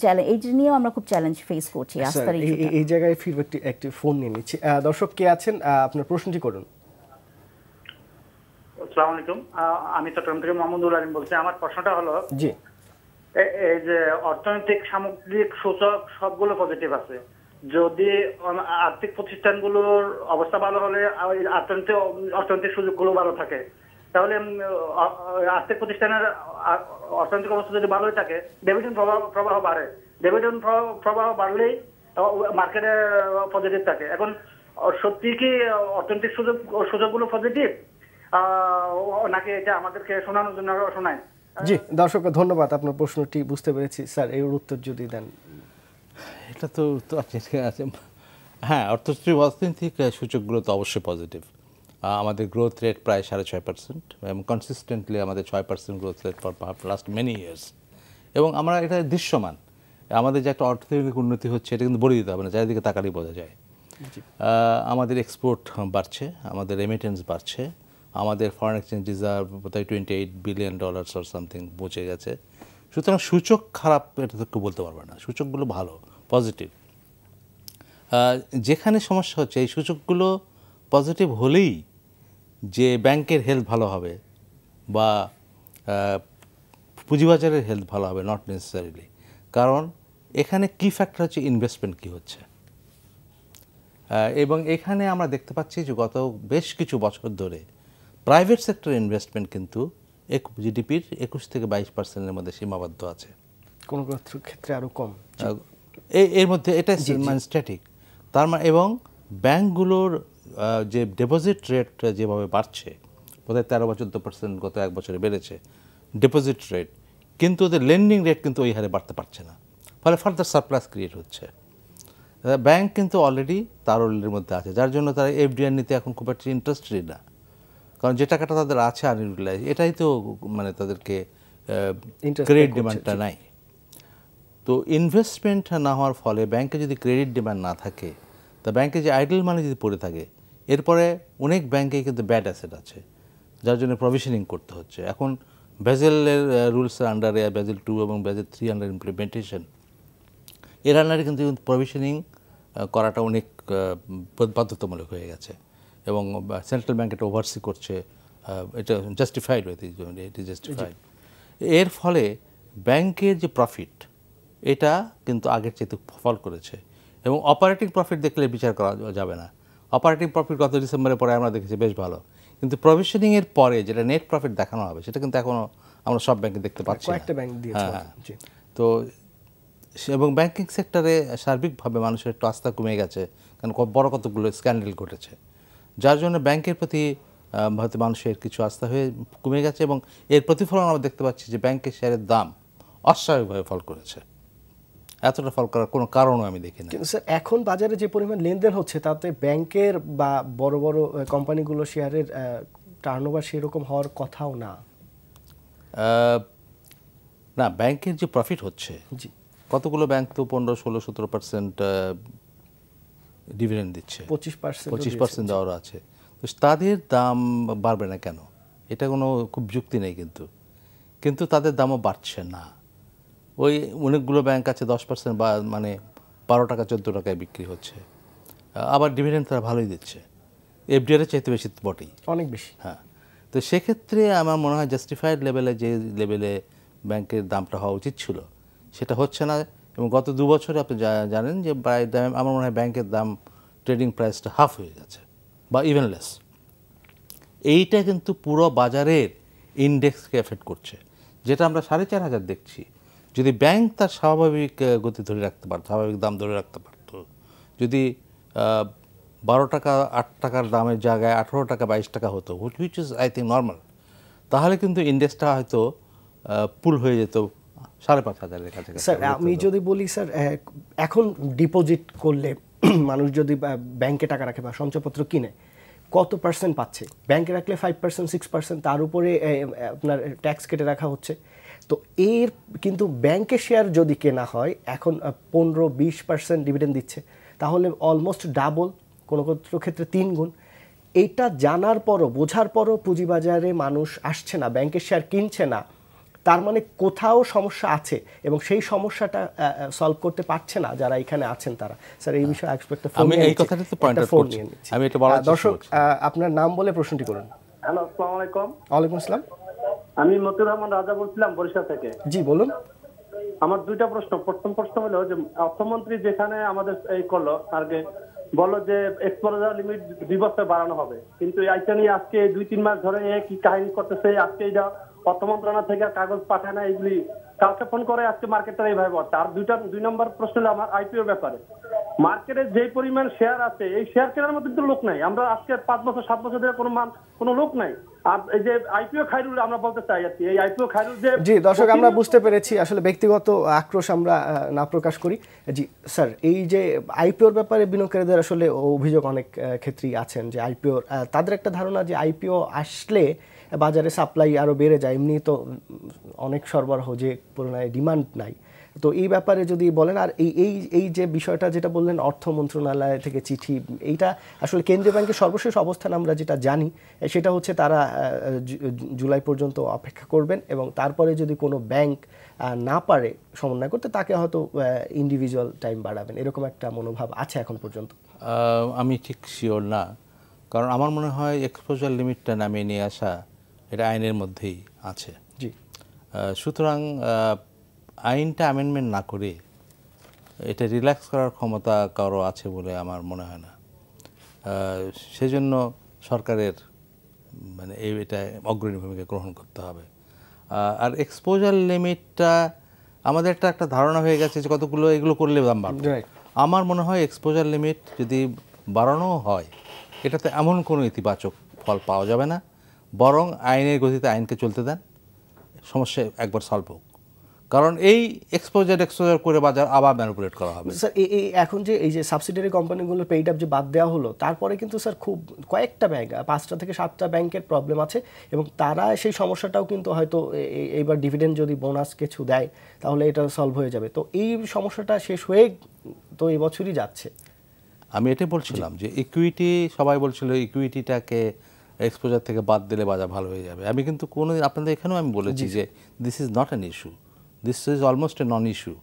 চ্যালেঞ্জ, এই নিয়েও আমরা খুব চ্যালেঞ্জ ফেস করছি আস্থার ইস্যুটা। এই জায়গায় ফিরবে, একটি ফোন নিয়ে নিচ্ছি। দর্শক কে আছেন, আপনার প্রশ্নটি করুন। আসসালামু আলাইকুম, আমি চট্টগ্রাম থেকে মোহাম্মদুল আলিম বলছি। আমার প্রশ্নটা হলো, জি, এই যে অর্থনৈতিক সামগ্রিক সূচক সবগুলো পজিটিভ আছে, যদি আর্থিক প্রতিষ্ঠানগুলোর অবস্থা ভালো হলে অর্থনৈতিক সুযোগগুলো ভালো থাকে, তাহলে আর্থিক প্রতিষ্ঠানের অর্থনৈতিক অবস্থা যদি ভালোই থাকে, ডিভিডেন্ড প্রবাহ বাড়ে, ডিভিডেন্ড প্রবাহ বাড়লেই মার্কেটে পজিটিভ থাকে। এখন সত্যি কি অর্থনৈতিক সুযোগগুলো পজিটিভ, নাকি এটা আমাদেরকে শোনানোর জন্য শোনায়? জি, দর্শক ধন্যবাদ, আপনার প্রশ্নটি বুঝতে পেরেছি। স্যার এর উত্তর যদি দেন। এটা তো আছে। হ্যাঁ, অর্থনৈতিক সূচকগুলো তো অবশ্যই পজিটিভ। আমাদের গ্রোথ রেট প্রায় 6.5%, এবং কনসিস্টেন্টলি আমাদের 6% growth rate for last many years, এবং আমরা এটা দৃশ্যমান। আমাদের যে একটা অর্থনৈতিক উন্নতি হচ্ছে এটা কিন্তু বলে দিতে হবে না, চারিদিকে তাকালেই বোঝা যায়। আমাদের এক্সপোর্ট বাড়ছে, আমাদের রেমিটেন্স বাড়ছে, আমাদের ফরেন এক্সচেঞ্জ রিজার্ভ বোধহয় $28 বিলিয়ন অর সামথিং পৌঁছে গেছে। সুতরাং সূচক খারাপ এটা তো কেউ বলতে পারবে না, সূচকগুলো ভালো, পজিটিভ। যেখানে সমস্যা হচ্ছে, এই সূচকগুলো পজিটিভ হলেই যে ব্যাংকের হেলথ ভালো হবে বা পুঁজিবাজারের হেলথ ভালো হবে, নট নেসেসারিলি। কারণ এখানে কি ফ্যাক্টর হচ্ছে, ইনভেস্টমেন্ট কি হচ্ছে। এবং এখানে আমরা দেখতে পাচ্ছি যে গত বেশ কিছু বছর ধরে প্রাইভেট সেক্টর ইনভেস্টমেন্ট কিন্তু জিডিপির 21 থেকে 22%-এর মধ্যে সীমাবদ্ধ আছে, কোনো ক্ষেত্রে আরও কম। এর মধ্যে এটা মানে স্ট্যাটিক, তার মানে এবং ব্যাংকগুলোর যে ডিপোজিট রেট যেভাবে বাড়ছে, বোধহয় 13 বা 14% গত এক বছরে বেড়েছে ডিপোজিট রেট, কিন্তু ওদের লেন্ডিং রেট কিন্তু ওই হারে বাড়তে পারছে না, ফলে ফার্দার সারপ্লাস ক্রিয়েট হচ্ছে। ব্যাংক কিন্তু অলরেডি তারল্যের মধ্যে আছে, যার জন্য তারা এফডিআর নিতে এখন খুব একটা ইন্টারেস্টেড না, কারণ যে টাকাটা তাদের আছে আনইউটিলাইজ, এটাই তো মানে তাদেরকে ক্রেডিট ডিমান্ডটা নাই। তো ইনভেস্টমেন্ট না হওয়ার ফলে ব্যাংকে যদি ক্রেডিট ডিমান্ড না থাকে, তা ব্যাংকে যে আইডল মানি যদি পড়ে থাকে, এরপরে অনেক ব্যাংকে কিন্তু ব্যাড অ্যাসেট আছে, যার জন্য প্রভিশনিং করতে হচ্ছে। এখন ব্যাজেলের রুলসের আন্ডারে ব্যাজেল 2 এবং ব্যাজেল 3 আন্ডার ইমপ্লিমেন্টেশন, এর আন্ডারে কিন্তু প্রভিশনিং করাটা অনেক বাধ্যতামূলক হয়ে গেছে এবং সেন্ট্রাল ব্যাংক এটা ওভারসি করছে, এটা জাস্টিফাইড, ইট ইজ জাস্টিফাইড। এর ফলে ব্যাংকের যে প্রফিট, এটা কিন্তু আগের চেয়ে ফল করেছে এবং অপারেটিং প্রফিট দেখলে বিচার করা যাবে না। অপারেটিং প্রফিট গত ডিসেম্বরের পরে আমরা দেখেছি বেশ ভালো, কিন্তু প্রভিশনিংয়ের পরে যেটা নেট প্রফিট দেখানো হবে সেটা কিন্তু এখনও আমরা সব ব্যাংকে দেখতে পাচ্ছি না। হ্যাঁ, তো এবং ব্যাংকিং সেক্টরে সার্বিকভাবে মানুষের একটু আস্থা কমে গেছে, কারণ বড় কতগুলো স্ক্যান্ডেল ঘটেছে, যার জন্য ব্যাংকের প্রতি হয়তো মানুষের কিছু আস্থা হয়ে কমে গেছে এবং এর প্রতিফলন আমরা দেখতে পাচ্ছি যে ব্যাংকের শেয়ারের দাম অস্বাভাবিকভাবে ফল করেছে। এতটা ফল করার কোনো কারণও আমি দেখি না। কিন্তু স্যার এখন বাজারে যে পরিমাণ লেনদেন হচ্ছে তাতে ব্যাংকের বা বড় বড় কোম্পানিগুলো শেয়ারের টার্নওভার সেরকম হওয়ার কথাও না। না, ব্যাংকের যে প্রফিট হচ্ছে, জি, কতগুলো ব্যাংক তো 15-16-17% ডিভিডেন্ড দিচ্ছে, 25% দেওয়ারও আছে, তো তাদের দাম বাড়বে না কেন? এটা কোনো খুব যুক্তি নেই, কিন্তু তাদের দামও বাড়ছে না। ওই অনেকগুলো ব্যাংক আছে 10% বা মানে 12 টাকা 14 টাকায় বিক্রি হচ্ছে, আবার ডিভিডেন্ড তারা ভালোই দিচ্ছে, এফডিআর এর চাইতে বেশি বটেই, অনেক বেশি। হ্যাঁ, তো সেক্ষেত্রে আমার মনে হয় জাস্টিফাইড লেভেলে যে লেভেলে ব্যাংকের দামটা হওয়া উচিত ছিল সেটা হচ্ছে না। এবং গত 2 বছরে আপনি জানেন যে প্রায় আমার মনে হয় ব্যাংকের দাম ট্রেডিং প্রাইসটা হাফ হয়ে গেছে বা ইভেন লেস। এইটা কিন্তু পুরো বাজারের ইন্ডেক্সকে এফেক্ট করছে, যেটা আমরা 4,500 দেখছি। যদি ব্যাংক তার স্বাভাবিক গতি ধরে রাখতে পারত, স্বাভাবিক দাম ধরে রাখতে পারত, যদি 12 টাকা 8 টাকার দামের জায়গায় 18 টাকা 22 টাকা হতো, which is I think normal, তাহলে কিন্তু ইন্ডেক্সটা হয়তো পুল হয়ে যেত 5,500-এর কাছাকাছি। স্যার আমি যদি বলি স্যার, এখন ডিপোজিট করলে মানুষ যদি ব্যাংকে টাকা রাখে বা সঞ্চয়পত্র কিনে কত পার্সেন্ট পাচ্ছে? ব্যাংকে রাখলে 5%, 6%, তার উপরে আপনার ট্যাক্স কেটে রাখা হচ্ছে। তো এর কিন্তু ব্যাংকের শেয়ার যদি কেনা হয় এখন 15-20% ডিভিডেন্ড দিচ্ছে, তাহলে অলমোস্ট ডাবল, কোনো কোনো ক্ষেত্রে 3 গুণ। এইটা জানার পরও, বোঝার পরও পুঁজিবাজারে মানুষ আসছে না, ব্যাংকের শেয়ার কিনছে না, তার মানে কোথাও সমস্যা আছে এবং সেই সমস্যাটা সলভ করতে পারছে না যারা এখানে আছেন তারা। স্যার এই বিষয়ে আমি এই কথাটা তো পয়েন্ট আউট করছি, আমি এটা বলার চেষ্টা দর্শক আপনার নাম বলে প্রশ্নটি করুন। হ্যালো, আসসালামু আলাইকুম। ওয়ালাইকুম আসসালাম। আমি মতিউর রহমান রাজা বলছিলাম বরিশাল থেকে। জি বলুন। আমার 2টা প্রশ্ন। প্রথম প্রশ্ন হলো যে অর্থমন্ত্রী যেখানে আমাদের এই করলো আগে বললো যে এক্সপোজার লিমিট 2 বছর বাড়ানো হবে, কিন্তু এইটা নিয়ে আজকে 2-3 মাস ধরে কি কাহিনী করতেছে, আজকে এটা অর্থ মন্ত্রণালয় থেকে কাগজ পাঠায় না, এগুলি কালকে ফোন করে, আজকে মার্কেটটা এইভাবে বলছে। আর 2 নম্বর প্রশ্ন হলো আমার আইপিও ব্যাপারে। মার্কেটে যে পরিমাণ শেয়ার আছে, এই শেয়ার কেনার মধ্যে কিন্তু লোক নাই। আমরা আজকে 5 বছর 7 বছর ধরে কোনো লোক নাই। আর এই যে আইপিও খায়রুল আমরা বলতে চাই আর কি, এই আইপিও খায়রুল যে জি দর্শক আমরা বুঝতে পেরেছি, আসলে ব্যক্তিগত আক্রোশ আমরা না প্রকাশ করি। জি স্যার, এই যে আইপিওর ব্যাপারে বিনিয়োগকারীদের আসলে অভিযোগ অনেক ক্ষেত্রেই আছেন যে আইপিওর তাদের একটা ধারণা যে আইপিও আসলে বাজারে সাপ্লাই আরও বেড়ে যায়, এমনি তো অনেক সরবরাহ, যে পুরোনায় ডিমান্ড নাই। তো এই ব্যাপারে যদি বলেন। আর এই যে বিষয়টা যেটা বললেন অর্থ মন্ত্রণালয় থেকে চিঠি, এইটা আসলে কেন্দ্রীয় ব্যাংকের সর্বশেষ অবস্থান আমরা যেটা জানি সেটা হচ্ছে তারা জুলাই পর্যন্ত অপেক্ষা করবেন এবং তারপরে যদি কোনো ব্যাংক না পারে সমন্বয় করতে, তাকে হয়তো ইন্ডিভিজুয়াল টাইম বাড়াবেন, এরকম একটা মনোভাব আছে এখন পর্যন্ত। আমি ঠিক শিওর না, কারণ আমার মনে হয় এক্সপোজার লিমিটটা নামিয়ে নিয়ে আসা এটা আইনের মধ্যেই আছে। জি, সুতরাং আইনটা অ্যামেন্ডমেন্ট না করে এটা রিল্যাক্স করার ক্ষমতা কারো আছে বলে আমার মনে হয় না। সেজন্য সরকারের মানে এটা অগ্রণী ভূমিকা গ্রহণ করতে হবে। আর এক্সপোজার লিমিটটা আমাদের একটা ধারণা হয়ে গেছে যে কতগুলো এগুলো করলে দাম বাড়বে। Right. আমার মনে হয় এক্সপোজার লিমিট যদি বাড়ানো হয় এটাতে এমন কোনো ইতিবাচক ফল পাওয়া যাবে না, বরং আইনের গতিতে আইনকে চলতে দেন, সমস্যা একবার সলভ হোক। কারণ এই এক্সপোজার করে বাজার আবার ম্যানিপুলেট করা হবে। স্যার এই এখন যে এই যে সাবসিডিয়ারি কোম্পানিগুলো পেইড আপ যে বাদ দেওয়া হলো, তারপরে কিন্তু স্যার খুব কয়েকটা ব্যাংক, 5টা থেকে 7টা ব্যাংকের প্রবলেম আছে, এবং তারা সেই সমস্যাটাও কিন্তু হয়তো এইবার ডিভিডেন্ড যদি বোনাস কিছু দেয় তাহলে এটা সলভ হয়ে যাবে। তো এই সমস্যাটা শেষ হয়ে তো এই বছরই যাচ্ছে। আমি এটাই বলছিলাম যে ইকুইটি, সবাই বলছিল ইকুইটিটাকে এক্সপোজার থেকে বাদ দিলে বাজার ভালো হয়ে যাবে। আমি কিন্তু কোনোদিন আপনাদের এখানেও আমি বলেছি যে this is not an issue, this is almost A non issue.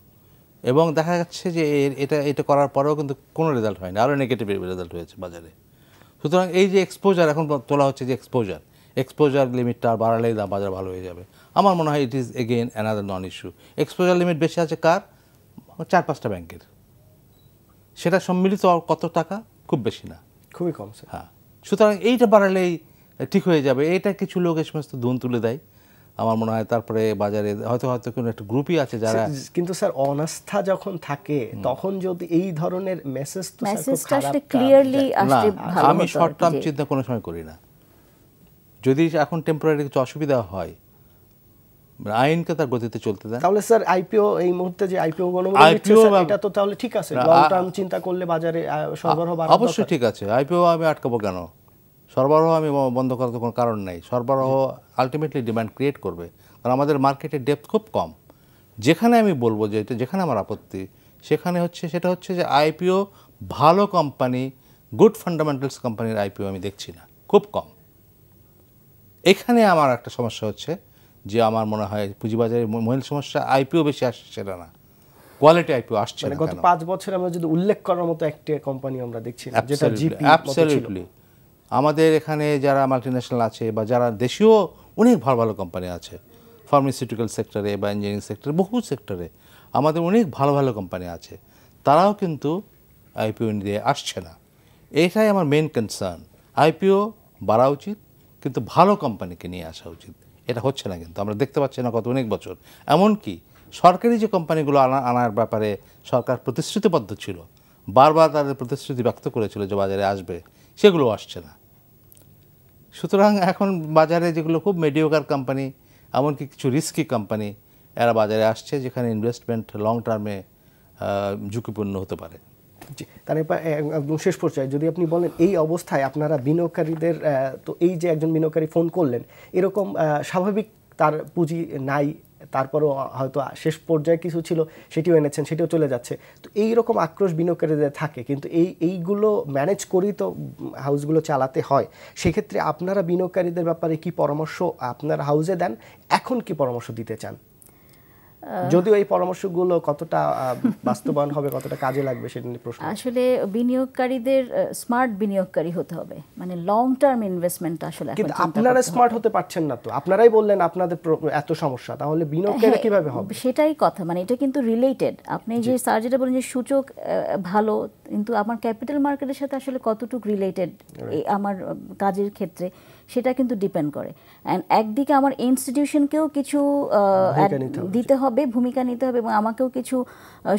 এবং দেখা যাচ্ছে যে এটা করার পরেও কিন্তু কোনো রেজাল্ট হয়নি, আরও নেগেটিভ রেজাল্ট হয়েছে বাজারে। সুতরাং এই যে এক্সপোজার এখন তোলা হচ্ছে যে এক্সপোজার লিমিটটা বাড়ালেই বাজার ভালো হয়ে যাবে, আমার মনে হয় it is again another non issue. Exposure limit বেশি আছে কার? 4-5টা ব্যাংকের। সেটা সম্মিলিত কত টাকা? খুব বেশি না, খুবই কম স্যার। হ্যাঁ। সুতরাং এইটা বাড়ালেই ঠিক হয়ে যাবে। এইটা কিছু লোক এই সমস্ত ধুন তুলে দেয় আমার মনে হয়। তারপরে বাজারে হয়তো কোনো একটা গ্রুপই আছে যারা, কিন্তু স্যার অনাস্থা যখন থাকে তখন যদি এই ধরনের মেসেজ, তো মেসেজটা আসলে ক্লিয়ারলি আসলে ভালো। আমি শর্ট টার্ম চিন্তা কোনো সময় করি না। যদি এখন টেম্পোরারি কিছু অসুবিধা হয়, আইনকে তার গতিতে চলতে দেন। তাহলে স্যার আইপিও এই মুহূর্তে যে আইপিও গণমূল্য দিচ্ছে স্যার, এটা তো তাহলে ঠিক আছে, লং টার্ম চিন্তা করলে বাজারে সরবরাহ বাড়ানো অবশ্যই ঠিক আছে। আইপিও আমি আটকাবো কেন? সরবরাহ আমি বন্ধ করার তো কোনো কারণ নেই। সরবরাহ আলটিমেটলি ডিমান্ড ক্রিয়েট করবে, কারণ আমাদের মার্কেটের ডেপথ খুব কম। যেখানে আমি বলবো যে এটা, যেখানে আমার আপত্তি সেখানে সেটা হচ্ছে যে আইপিও ভালো কোম্পানি, গুড ফান্ডামেন্টালস কোম্পানির আইপিও আমি দেখছি না, খুব কম। এখানে আমার একটা সমস্যা হচ্ছে যে আমার মনে হয় পুঁজিবাজারের মূল সমস্যা আইপিও বেশি আসছে সেটা না, কোয়ালিটি আইপিও আসছে না। গত 5 বছর আমরা যদি উল্লেখ করার মতো একটা কোম্পানি আমরা দেখছি না, যেটা জিপি। অ্যাবসলিউটলি। আমাদের এখানে যারা মাল্টিন্যাশনাল আছে বা যারা দেশীয় অনেক ভালো ভালো কোম্পানি আছে, ফার্মাসিউটিক্যাল সেক্টরে বা ইঞ্জিনিয়ারিং সেক্টরে, বহু সেক্টরে আমাদের অনেক ভালো ভালো কোম্পানি আছে, তারাও কিন্তু আইপিও দিয়ে আসছে না। এটাই আমার মেন কনসার্ন। আইপিও বাড়া উচিত, কিন্তু ভালো কোম্পানিকে নিয়ে আসা উচিত। এটা হচ্ছে না, কিন্তু আমরা দেখতে পাচ্ছি না গত অনেক বছর। এমনকি সরকারি যে কোম্পানিগুলো আনার ব্যাপারে সরকার প্রতিশ্রুতিবদ্ধ ছিল, বারবার তাদের প্রতিশ্রুতি ব্যক্ত করেছিল যে বাজারে আসবে, সেগুলো আসছে না। সুতরাং এখন বাজারে যেগুলো খুব মেডিওকার কোম্পানি, এমনকি কিছু রিস্কি কোম্পানি, এরা বাজারে আসছে, যেখানে ইনভেস্টমেন্ট লং টার্মে ঝুঁকিপূর্ণ হতে পারে। জি, তার একদম শেষ পর্যায়ে যদি আপনি বলেন এই অবস্থায় আপনারা বিনিয়োগকারীদের, তো এই যে একজন বিনিয়োগকারী ফোন করলেন, এরকম স্বাভাবিক তার পুঁজি নাই, তারপরও হয়তো শেষ পর্যায়ে কিছু ছিল সেটিও এনেছেন, সেটিও চলে যাচ্ছে, তো এই রকম আক্রোশ বিনিয়োগকারীদের থাকে, কিন্তু এইগুলো ম্যানেজ করেই তো হাউসগুলো চালাতে হয়। সেক্ষেত্রে আপনারা বিনিয়োগকারীদের ব্যাপারে কি পরামর্শ আপনার হাউসে দেন, এখন কি পরামর্শ দিতে চান? যদিও এই পরামর্শগুলো কতটা বাস্তবায়ন হবে, কতটা কাজে লাগবে সেটা নিয়ে প্রশ্ন। আসলে বিনিয়োগকারীদের স্মার্ট বিনিয়োগকারী হতে হবে, মানে লং টার্ম ইনভেস্টমেন্ট আসলে। কিন্তু আপনারা স্মার্ট হতে পারছেন না, তো আপনারাই বললেন আপনাদের এত সমস্যা, তাহলে বিনিয়োগকারী কিভাবে হবে? সেটাই কথা, মানে এটা কিন্তু রিলেটেড। আপনি যে স্যার যেটা বলেন যে সূচক ভালো, কিন্তু আমার ক্যাপিটাল মার্কেটের সাথে আসলে কতটুকু রিলেটেড আমার কাজের ক্ষেত্রে সেটা কিন্তু ডিপেন্ড করে। অ্যান্ড একদিকে আমার ইনস্টিটিউশনকেও কিছু দিতে হবে, ভূমিকা নিতে হবে, এবং আমাকেও কিছু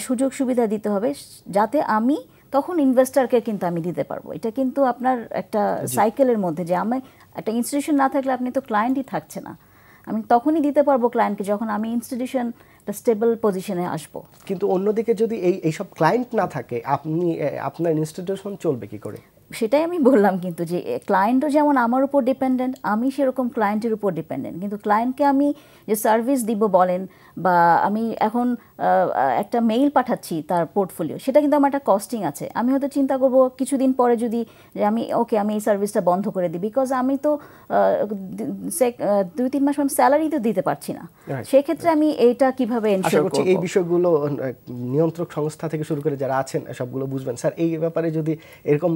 সুযোগ সুবিধা দিতে হবে, যাতে আমি তখন ইনভেস্টরকে কিন্তু আমি দিতে পারবো। এটা কিন্তু আপনার একটা সাইকেলের মধ্যে, যে আমি একটা ইনস্টিটিউশন না থাকলে আপনি তো ক্লায়েন্টই থাকছে না। আমি তখনই দিতে পারবো ক্লায়েন্টকে যখন আমি ইনস্টিটিউশন একটা স্টেবল পজিশনে আসবো। কিন্তু অন্যদিকে যদি এইসব ক্লায়েন্ট না থাকে, আপনার ইনস্টিটিউশন চলবে কি করে? সেটাই আমি বললাম, কিন্তু যে ক্লায়েন্টও যেমন আমার উপর ডিপেন্ডেন্ট, আমি সেরকম ক্লায়েন্টের উপর ডিপেন্ডেন্ট। কিন্তু ক্লায়েন্টকে আমি যে সার্ভিস দিব বলেন, বা আমি এখন একটা মেইল পাঠাচ্ছি তার পোর্টফোলিও, সেটা কিন্তু আমার একটা কস্টিং আছে। আমি হয়তো চিন্তা করব কিছুদিন পরে যদি যে আমি এই সার্ভিসটা বন্ধ করে দিই, বিকজ আমি তো 2-3 মাস স্যালারি তো দিতে পারছি না। সেক্ষেত্রে আমি এইটা কিভাবে এনশিওর করব? এই বিষয়গুলো নিয়ন্ত্রক সংস্থা থেকে শুরু করে যারা আছেন সবগুলো বুঝবেন। স্যার, এই ব্যাপারে যদি এরকম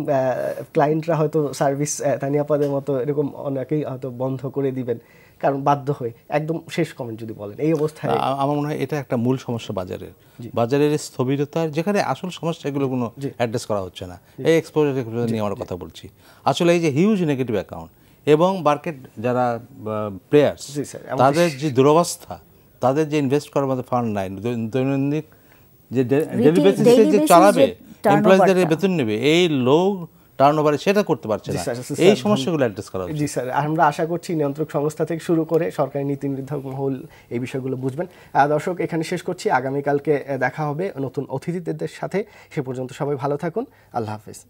ক্লায়েন্টরা হয়তো সার্ভিস তানিয়াপাদের মতো এরকম অনেকেই হয়তো বন্ধ করে দিবেন, কারণ বাধ্য হয়ে। একদম শেষ কমেন্ট যদি বলেন এই অবস্থায়। আমার মনে হয় এটা একটা মূল সমস্যা বাজারের স্থবিরতার, যেখানে আসল সমস্যা এগুলো কোনো অ্যাড্রেস করা হচ্ছে না। এই এক্সপোজার নিয়ে আমরা কথা বলছি। আসলে এই যে হিউজ নেগেটিভ অ্যাকাউন্ট এবং মার্কেট যারা প্লেয়ার্স, তাদের যে দুরবস্থা, তাদের যে ইনভেস্ট করার মতো ফান্ড নাই, দৈনন্দিন যে ডেইলি daily বেসিসে যে basis চালাবে, যে turnover এমপ্লয়িজদের টা। বেতন নেবে, এই লো টার্নওভারে সেটা করতে পারছে জি না। স্যার, জি এই স্যার, সমস্যাগুলো অ্যাড্রেস করা উচিত। জি স্যার, আমরা আশা করছি নিয়ন্ত্রক সংস্থা থেকে শুরু করে সরকারি নীতি নির্ধারক মহল এই বিষয়গুলো বুঝবেন। দর্শক, এখানে শেষ করছি। আগামীকালকে দেখা হবে নতুন অতিথিদের সাথে। সে পর্যন্ত সবাই ভালো থাকুন। আল্লাহ হাফেজ।